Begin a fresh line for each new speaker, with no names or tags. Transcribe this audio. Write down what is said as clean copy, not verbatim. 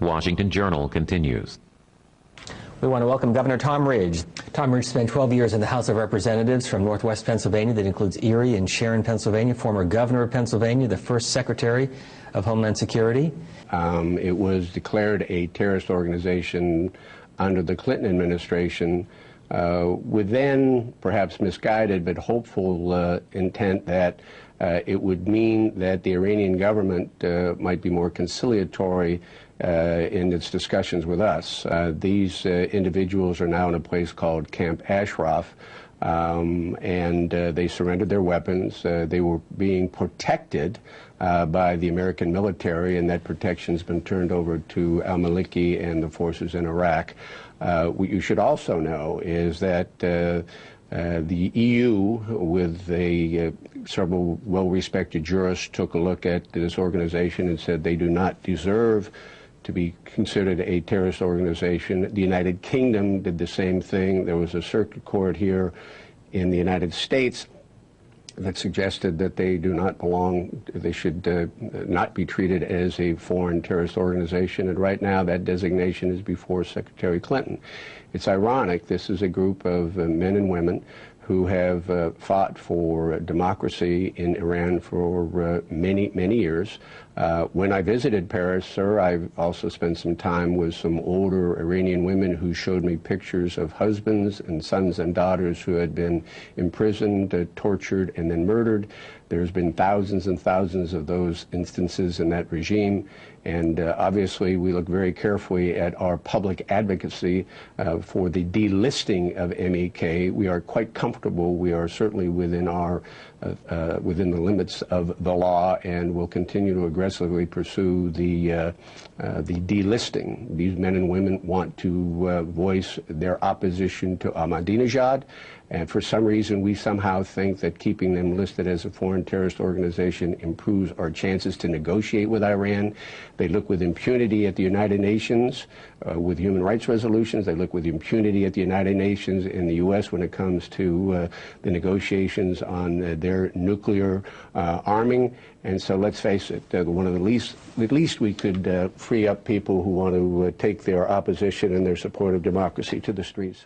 Washington Journal continues.
We want to welcome Governor Tom Ridge. Tom Ridge spent 12 years in the House of Representatives from Northwest Pennsylvania. That includes Erie and Sharon, Pennsylvania. Former governor of Pennsylvania, the first Secretary of Homeland Security.
It was declared a terrorist organization under the Clinton administration with then perhaps misguided but hopeful intent that it would mean that the Iranian government might be more conciliatory in its discussions with us. These individuals are now in a place called Camp Ashraf, and they surrendered their weapons. They were being protected by the American military, and that protection has been turned over to al-Maliki and the forces in Iraq. What you should also know is that the EU, with several well-respected jurists, took a look at this organization and said they do not deserve to be considered a terrorist organization. The United Kingdom did the same thing. There was a circuit court here in the United States that suggested that they do not belong, they should not be treated as a foreign terrorist organization, and right now that designation is before Secretary Clinton. It's ironic, this is a group of men and women who have fought for democracy in Iran for many, many years. When I visited Paris, sir, I've also spent some time with some older Iranian women who showed me pictures of husbands and sons and daughters who had been imprisoned, tortured, and then murdered. There's been thousands and thousands of those instances in that regime, and obviously we look very carefully at our public advocacy for the delisting of MEK. We are quite comfortable. We are certainly within within the limits of the law, and will continue to aggressively pursue the delisting. These men and women want to voice their opposition to Ahmadinejad, and for some reason we somehow think that keeping them listed as a foreign terrorist organization improves our chances to negotiate with Iran. They look with impunity at the United Nations with human rights resolutions. They look with impunity at the United Nations in the U.S. when it comes to the negotiations on their nuclear arming. And so let's face it, one of the least we could free up people who want to take their opposition and their support of democracy to the streets.